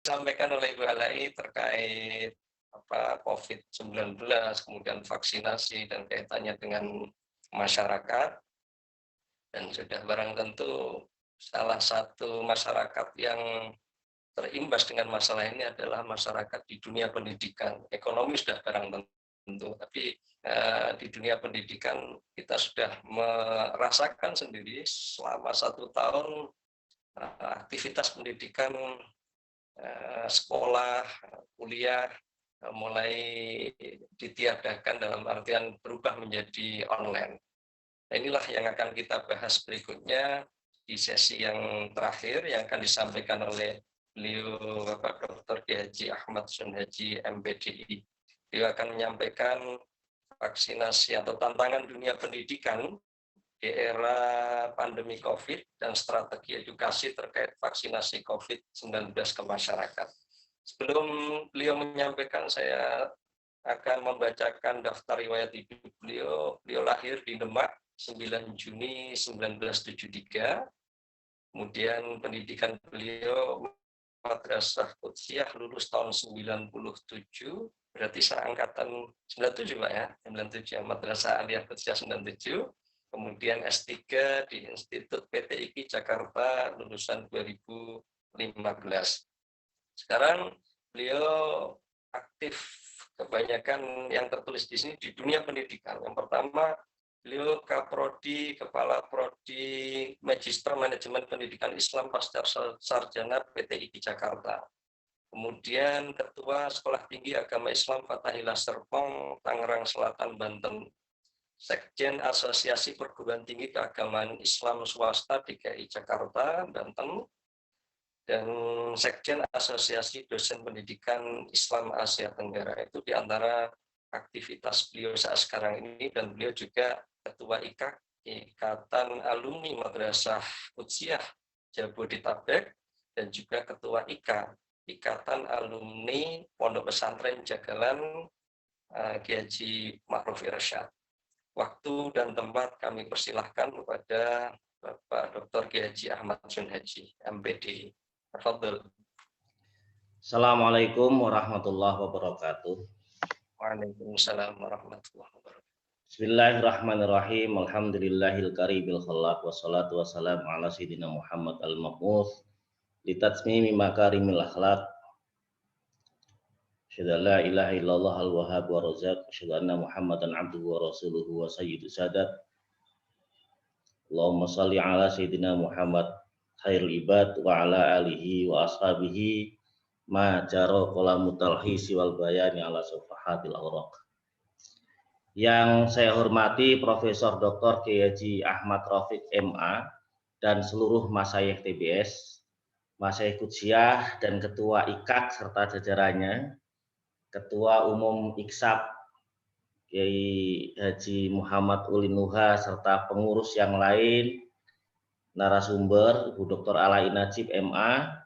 disampaikan oleh Ibu Alai terkait COVID-19, kemudian vaksinasi dan kaitannya dengan masyarakat, dan sudah barang tentu salah satu masyarakat yang terimbas dengan masalah ini adalah masyarakat di dunia pendidikan. Ekonomi sudah barang tentu, tapi di dunia pendidikan kita sudah merasakan sendiri selama 1 tahun aktivitas pendidikan, sekolah, kuliah mulai ditiadakan dalam artian berubah menjadi online. Nah, inilah yang akan kita bahas berikutnya di sesi yang terakhir yang akan disampaikan oleh beliau Bapak Dr. Kiai Haji Ahmad Sunhaji MPDI. Beliau akan menyampaikan vaksinasi atau tantangan dunia pendidikan di era pandemi COVID dan strategi edukasi terkait vaksinasi COVID-19 ke masyarakat. Sebelum beliau menyampaikan, saya akan membacakan daftar riwayat hidup beliau. Beliau lahir di Demak 9 Juni 1973. Kemudian pendidikan beliau Madrasah Qudsiyah, lulus tahun 97, berarti seangkatan 97 Pak ya, 97, Madrasah Aliyah Qudsiyah 97. Kemudian S3 di Institut PT IKI Jakarta, lulusan 2015. Sekarang beliau aktif kebanyakan yang tertulis di sini di dunia pendidikan. Yang pertama, beliau Kaprodi, Kepala Prodi Magister Manajemen Pendidikan Islam Pasca Sarjana PT IKI Jakarta. Kemudian Ketua Sekolah Tinggi Agama Islam Fathahillah Serpong, Tangerang Selatan, Banten. Sekjen Asosiasi Perguruan Tinggi Keagamaan Islam Swasta DKI Jakarta, Banten. Dan Sekjen Asosiasi Dosen Pendidikan Islam Asia Tenggara. Itu diantara aktivitas beliau saat sekarang ini, dan beliau juga Ketua IKAK, Ikatan Alumni Madrasah Qudsiyah Jabodetabek, dan juga Ketua IKA, Ikatan Alumni Pondok Pesantren Jagalan Kiai Haji Ma'ruf Irsyad. Waktu dan tempat kami persilahkan kepada Bapak Dr. Kiai Haji Ahmad Sunhaji, MPD. Tafadhol. Assalamualaikum warahmatullahi wabarakatuh. Waalaikumsalam warahmatullahi wabarakatuh. Bismillahirrahmanirrahim. Alhamdulillahil karimil khalaq, wassalatu wassalamu ala sayyidina Muhammad al-mab'uts litatsmimi makarimil akhlaq. Asyhadu an la ilaha illallah al-wahhab wa razzaq, asyhadu anna Muhammadan abduhu wa rasuluhu wa sayyidus sadat. Allahumma shalli ala sayyidina Muhammad khairul ibad wa ala alihi wa ashabihi ma jaro qalamu talhisi wal bayani ala sufahatil awraq. Yang saya hormati Profesor Dr. Kiai Haji Ahmad Rafiq MA dan seluruh masyayikh TBS, masyayikh Qudsiyah dan Ketua IKAK serta jajarannya, Ketua Umum IKSAP Kiai Haji Muhammad Ulin Nuha serta pengurus yang lain, narasumber Ibu Dr. Alai Najib MA,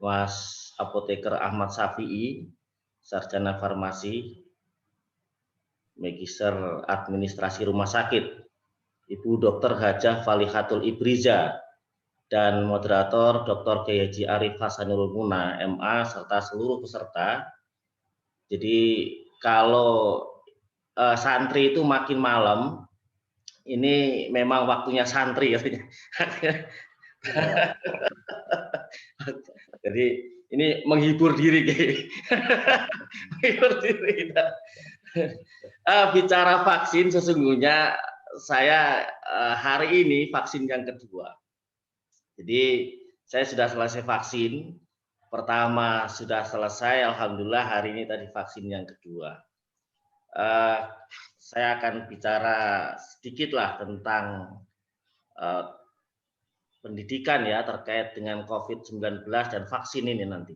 Mas Apoteker Ahmad Syafi'i, Sarjana Farmasi, Magister Administrasi Rumah Sakit, Ibu Dr. Hajah Falihatul Ibriza, dan moderator Dr. Kiai Haji Arif Hasanul Muna MA serta seluruh peserta. Jadi kalau santri itu makin malam, ini memang waktunya santri katanya. Jadi ini menghibur diri, menghibur diri kita. Bicara vaksin, sesungguhnya saya hari ini vaksin yang kedua. Jadi saya sudah selesai vaksin. Pertama sudah selesai, alhamdulillah hari ini tadi vaksin yang kedua. Saya akan bicara sedikit lah tentang pendidikan ya terkait dengan COVID-19 dan vaksin ini nanti.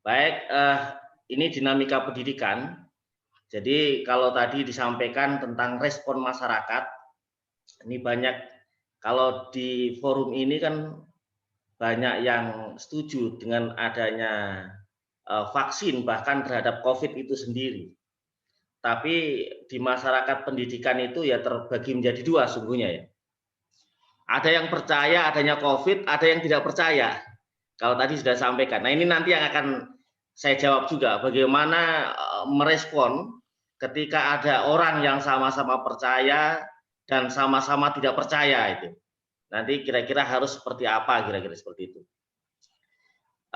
Baik, ini dinamika pendidikan. Jadi kalau tadi disampaikan tentang respon masyarakat, ini banyak, kalau di forum ini kan banyak yang setuju dengan adanya vaksin bahkan terhadap COVID itu sendiri. Tapi di masyarakat pendidikan itu ya terbagi menjadi dua sungguhnya ya. Ada yang percaya adanya COVID, ada yang tidak percaya. Kalau tadi sudah sampaikan. Nah, ini nanti yang akan saya jawab juga, bagaimana merespon ketika ada orang yang sama-sama percaya dan sama-sama tidak percaya itu. Nanti kira-kira harus seperti apa, kira-kira seperti itu.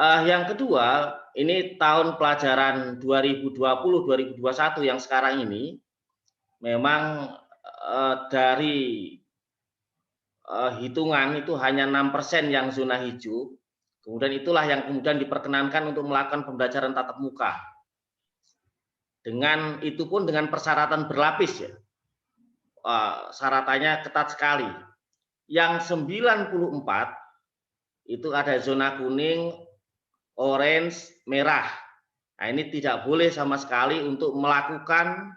Yang kedua, ini tahun pelajaran 2020-2021 yang sekarang ini, memang dari hitungan itu hanya 6% yang zona hijau. Kemudian itulah yang kemudian diperkenankan untuk melakukan pembelajaran tatap muka. Dengan itu pun dengan persyaratan berlapis ya. Syaratannya ketat sekali. Yang 94 itu ada zona kuning, orange, merah. Nah, ini tidak boleh sama sekali untuk melakukan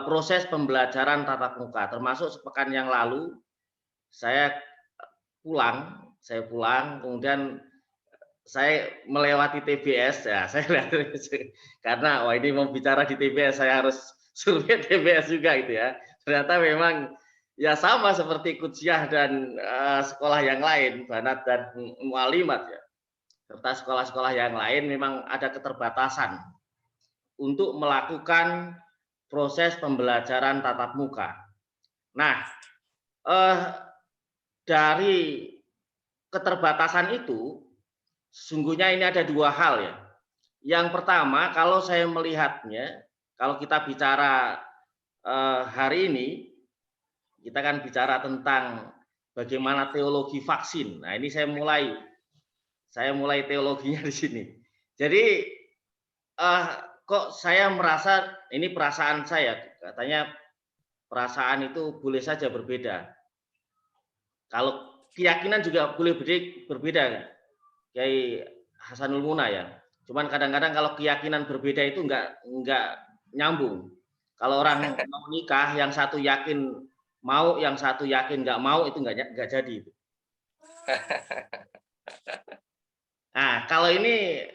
proses pembelajaran tatap muka. Termasuk sepekan yang lalu saya pulang, kemudian saya melewati TBS ya, saya lihat karena wah ini mau bicara di TBS saya harus survei TBS juga gitu ya. Ternyata memang ya sama seperti Kudsiyah dan sekolah yang lain, Banat dan Mualimat ya. Serta sekolah-sekolah yang lain memang ada keterbatasan untuk melakukan proses pembelajaran tatap muka. Nah, dari keterbatasan itu, sesungguhnya ini ada dua hal ya. Yang pertama, kalau saya melihatnya, kalau kita bicara hari ini, kita kan bicara tentang bagaimana teologi vaksin. Nah, ini saya mulai teologinya di sini. Jadi kok saya merasa, ini perasaan saya, katanya perasaan itu boleh saja berbeda. Kalau keyakinan juga boleh berbeda, Kiai Hasanul Muna ya. Cuman kadang-kadang kalau keyakinan berbeda itu enggak nyambung. Kalau orang mau nikah, yang satu yakin mau, yang satu yakin nggak mau, itu nggak jadi. Nah, kalau ini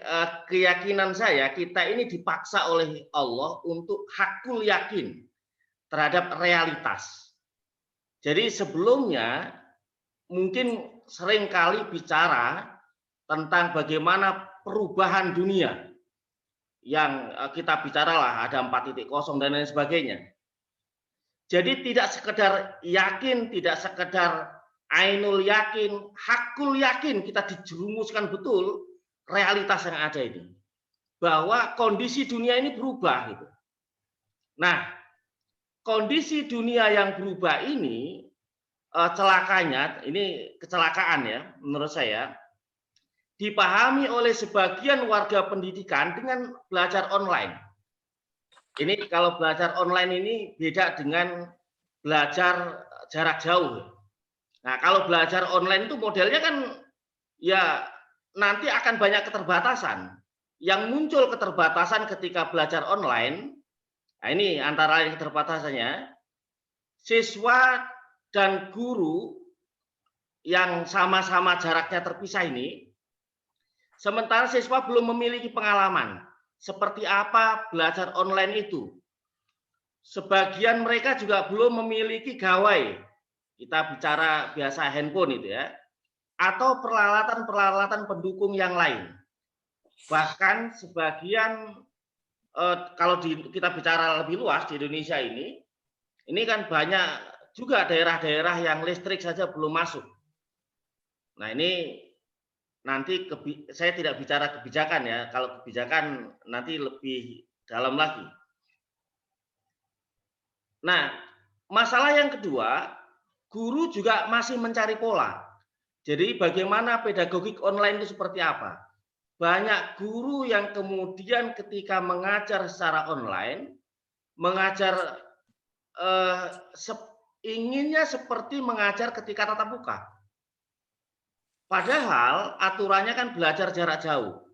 keyakinan saya, kita ini dipaksa oleh Allah untuk hakul yakin terhadap realitas. Jadi sebelumnya mungkin sering kali bicara tentang bagaimana perubahan dunia yang kita bicaralah ada 4.0 dan lain sebagainya. Jadi tidak sekedar yakin, tidak sekedar ainul yakin, hakul yakin, kita dijerumuskan betul realitas yang ada ini. Bahwa kondisi dunia ini berubah gitu. Nah, kondisi dunia yang berubah ini celakanya, ini kecelakaan ya menurut saya, dipahami oleh sebagian warga pendidikan dengan belajar online. Ini kalau belajar online ini beda dengan belajar jarak jauh. Nah, kalau belajar online itu modelnya kan ya nanti akan banyak keterbatasan. Yang muncul keterbatasan ketika belajar online, nah ini antara lain keterbatasannya, siswa dan guru yang sama-sama jaraknya terpisah ini, sementara siswa belum memiliki pengalaman seperti apa belajar online itu. Sebagian mereka juga belum memiliki gawai. Kita bicara biasa handphone itu ya. Atau peralatan-peralatan pendukung yang lain. Bahkan sebagian kalau kita bicara lebih luas di Indonesia ini kan banyak juga daerah-daerah yang listrik saja belum masuk. Nah, ini nanti saya tidak bicara kebijakan ya. Kalau kebijakan nanti lebih dalam lagi. Nah, masalah yang kedua, guru juga masih mencari pola. Jadi bagaimana pedagogik online itu seperti apa? Banyak guru yang kemudian ketika mengajar secara online, mengajar inginnya seperti mengajar ketika tatap muka. Padahal aturannya kan belajar jarak jauh.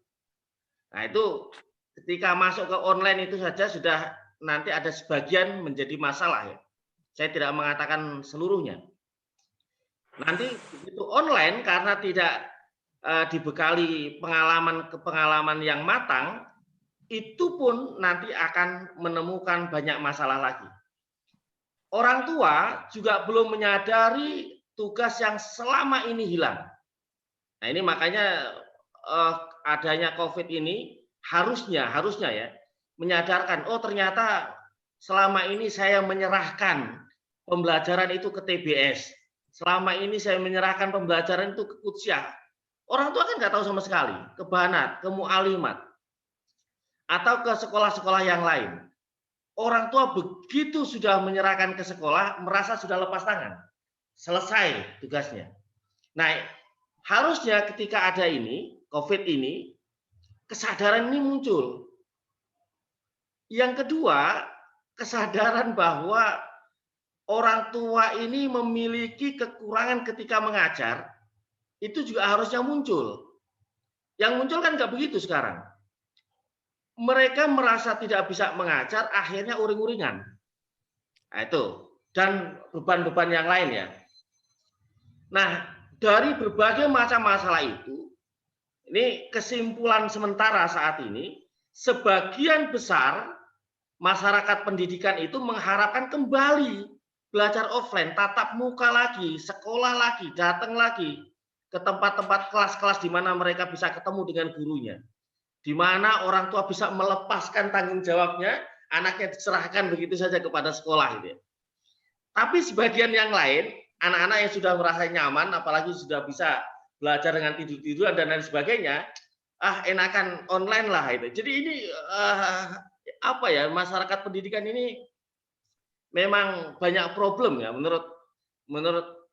Nah itu ketika masuk ke online itu saja sudah nanti ada sebagian menjadi masalah ya. Saya tidak mengatakan seluruhnya. Nanti itu online karena tidak dibekali pengalaman yang matang, itu pun nanti akan menemukan banyak masalah lagi. Orang tua juga belum menyadari tugas yang selama ini hilang. Nah, ini makanya adanya COVID ini harusnya ya menyadarkan, oh ternyata selama ini saya menyerahkan pembelajaran itu ke TBS, selama ini saya menyerahkan pembelajaran itu ke Kutsiah. Orang tua kan nggak tahu sama sekali, ke Banat, ke Mu'alimat, atau ke sekolah-sekolah yang lain. Orang tua begitu sudah menyerahkan ke sekolah, merasa sudah lepas tangan, selesai tugasnya. Nah, harusnya ketika ada ini, COVID ini, kesadaran ini muncul. Yang kedua, kesadaran bahwa orang tua ini memiliki kekurangan ketika mengajar, itu juga harusnya muncul. Yang muncul kan nggak begitu sekarang. Mereka merasa tidak bisa mengajar, akhirnya uring-uringan. Nah, itu. Dan beban-beban yang lain ya. Nah, dari berbagai macam masalah itu, ini kesimpulan sementara saat ini, sebagian besar masyarakat pendidikan itu mengharapkan kembali belajar offline, tatap muka lagi, sekolah lagi, datang lagi ke tempat-tempat kelas-kelas di mana mereka bisa ketemu dengan gurunya. Di mana orang tua bisa melepaskan tanggung jawabnya, anaknya diserahkan begitu saja kepada sekolah gitu ya. Tapi sebagian yang lain, anak-anak yang sudah merasa nyaman, apalagi sudah bisa belajar dengan tidur-tiduran dan lain sebagainya, enakan online lah itu. Jadi ini apa ya, masyarakat pendidikan ini memang banyak problem ya menurut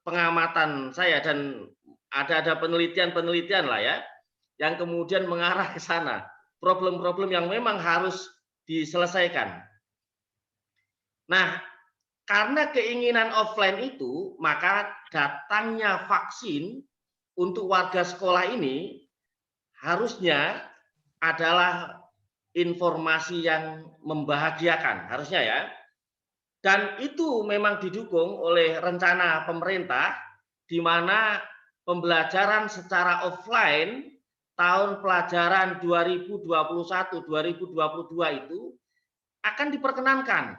pengamatan saya, dan ada penelitian lah ya yang kemudian mengarah ke sana. Problem-problem yang memang harus diselesaikan. Nah, karena keinginan offline itu, maka datangnya vaksin untuk warga sekolah ini harusnya adalah informasi yang membahagiakan, harusnya ya. Dan itu memang didukung oleh rencana pemerintah, di mana pembelajaran secara offline tahun pelajaran 2021-2022 itu akan diperkenankan.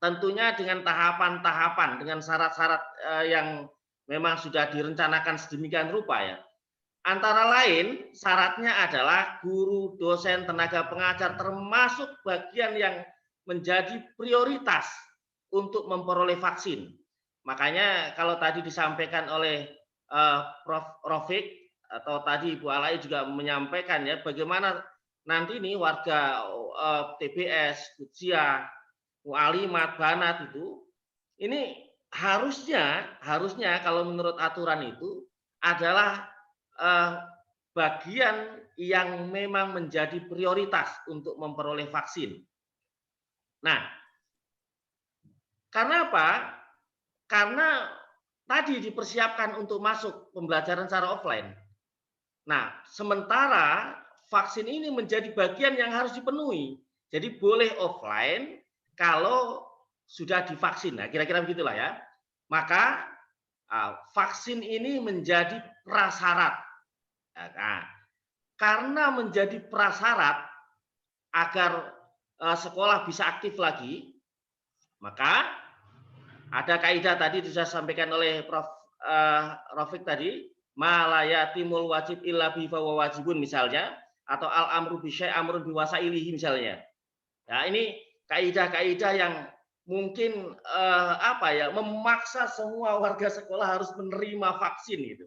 Tentunya dengan tahapan-tahapan, dengan syarat-syarat yang memang sudah direncanakan sedemikian rupa ya. Antara lain syaratnya adalah guru, dosen, tenaga pengajar termasuk bagian yang menjadi prioritas untuk memperoleh vaksin. Makanya kalau tadi disampaikan oleh Prof. Rafiq atau tadi Ibu Alai juga menyampaikan ya, bagaimana nanti ini warga TBS, Kutsiah, Mu'alimat, Banat itu, ini harusnya kalau menurut aturan itu adalah bagian yang memang menjadi prioritas untuk memperoleh vaksin. Nah, karena apa? Karena tadi dipersiapkan untuk masuk pembelajaran secara offline. Nah, sementara vaksin ini menjadi bagian yang harus dipenuhi. Jadi boleh offline kalau sudah divaksin. Nah, kira-kira begitulah ya. Maka vaksin ini menjadi prasyarat. Nah, karena menjadi prasyarat agar sekolah bisa aktif lagi, maka ada kaidah tadi sudah disampaikan oleh Prof. Rafiq tadi, malayatimul wajib illa bi fahuwa wajibun misalnya, atau al amru bi syai' amrun bi wasailihi misalnya. Ya, ini kaidah-kaidah yang mungkin memaksa semua warga sekolah harus menerima vaksin gitu.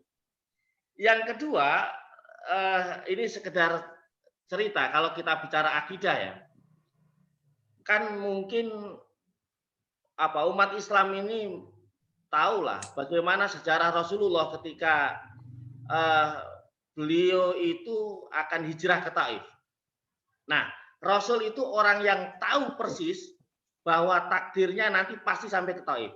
Yang kedua, ini sekedar cerita kalau kita bicara akidah ya. Kan mungkin umat Islam ini tahulah bagaimana sejarah Rasulullah ketika beliau itu akan hijrah ke Taif. Nah, Rasul itu orang yang tahu persis bahwa takdirnya nanti pasti sampai ke Taif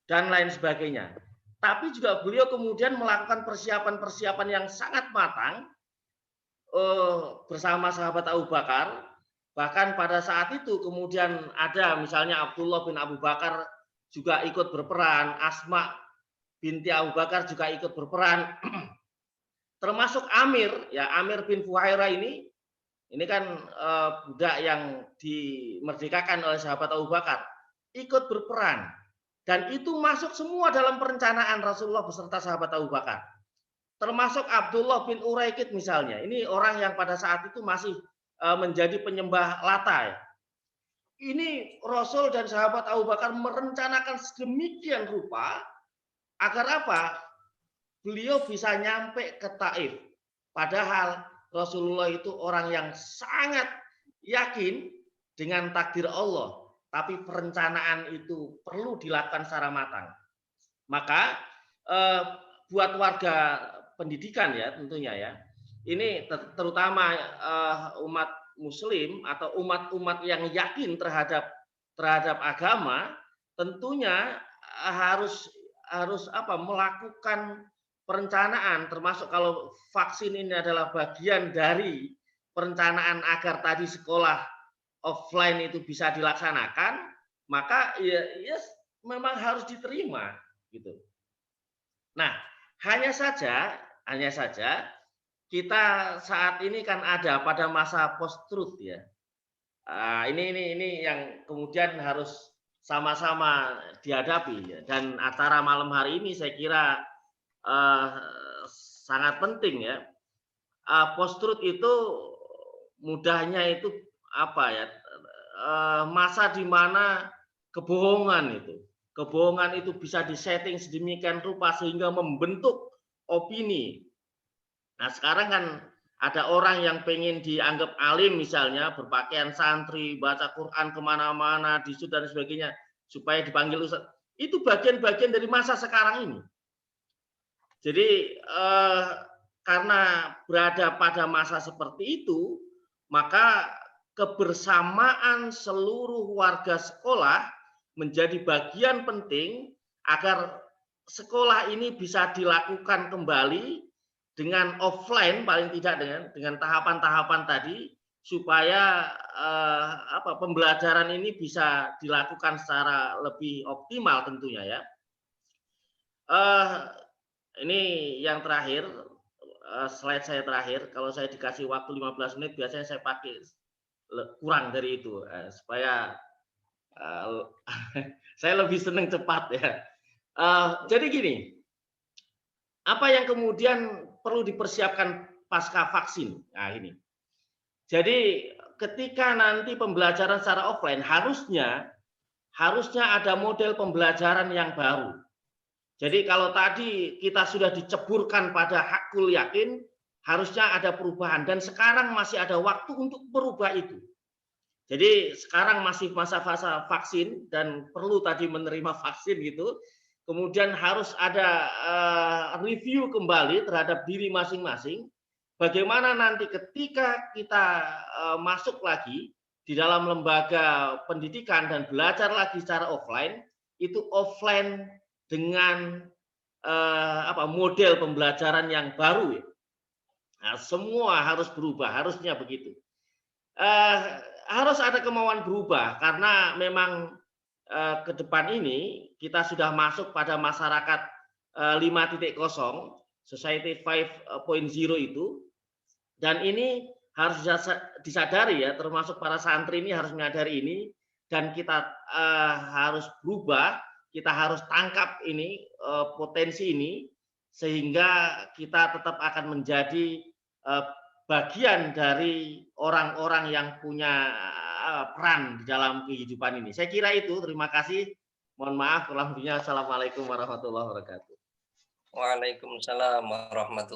dan lain sebagainya. Tapi juga beliau kemudian melakukan persiapan-persiapan yang sangat matang bersama sahabat Abu Bakar. Bahkan pada saat itu kemudian ada misalnya Abdullah bin Abu Bakar juga ikut berperan, Asma binti Abu Bakar juga ikut berperan, termasuk Amir bin Fuhairah ini kan budak yang dimerdekakan oleh sahabat Abu Bakar, ikut berperan. Dan itu masuk semua dalam perencanaan Rasulullah beserta sahabat Abu Bakar. termasuk Abdullah bin Uraikid misalnya. Ini orang yang pada saat itu masih menjadi penyembah Lata. Ya. Ini Rasul dan sahabat Abu Bakar merencanakan sedemikian rupa agar apa? Beliau bisa nyampe ke Taif. Padahal Rasulullah itu orang yang sangat yakin dengan takdir Allah. Tapi perencanaan itu perlu dilakukan secara matang. Maka buat warga pendidikan ya tentunya ya. Ini terutama umat Muslim atau umat-umat yang yakin terhadap agama, tentunya harus melakukan perencanaan, termasuk kalau vaksin ini adalah bagian dari perencanaan agar tadi sekolah offline itu bisa dilaksanakan, maka ya memang harus diterima gitu. Nah, hanya saja kita saat ini kan ada pada masa post-truth ya. Ini yang kemudian harus sama-sama dihadapi ya. Dan acara malam hari ini saya kira sangat penting ya. Post-truth itu mudahnya itu apa ya? Masa di mana kebohongan itu bisa disetting sedemikian rupa sehingga membentuk opini. Nah sekarang kan ada orang yang pengen dianggap alim misalnya, berpakaian santri, baca Quran kemana-mana, disut dan sebagainya, supaya dipanggil ustaz. Itu bagian-bagian dari masa sekarang ini. Jadi karena berada pada masa seperti itu, maka kebersamaan seluruh warga sekolah menjadi bagian penting agar sekolah ini bisa dilakukan kembali dengan offline paling tidak dengan tahapan-tahapan tadi supaya pembelajaran ini bisa dilakukan secara lebih optimal tentunya ya. Ini yang terakhir, slide saya terakhir. Kalau saya dikasih waktu 15 menit biasanya saya pakai kurang dari itu supaya saya lebih senang cepat ya. Jadi gini, apa yang kemudian perlu dipersiapkan pasca vaksin? Nah ini. Jadi ketika nanti pembelajaran secara offline harusnya ada model pembelajaran yang baru. Jadi kalau tadi kita sudah diceburkan pada hakul yakin, harusnya ada perubahan dan sekarang masih ada waktu untuk merubah itu. Jadi sekarang masih masa-masa vaksin dan perlu tadi menerima vaksin gitu. Kemudian harus ada review kembali terhadap diri masing-masing. Bagaimana nanti ketika kita masuk lagi di dalam lembaga pendidikan dan belajar lagi secara offline, itu offline dengan model pembelajaran yang baru ya. Nah, semua harus berubah, harusnya begitu. Harus ada kemauan berubah karena memang ke depan ini kita sudah masuk pada masyarakat 5.0, Society 5.0 itu, dan ini harus disadari ya, termasuk para santri ini harus menyadari ini, dan kita harus berubah, kita harus tangkap ini potensi ini, sehingga kita tetap akan menjadi bagian dari orang-orang yang punya peran di dalam kehidupan ini. Saya kira itu. Terima kasih. Mohon maaf. Assalamualaikum warahmatullahi wabarakatuh. Waalaikumsalam warahmatullahi wabarakatuh.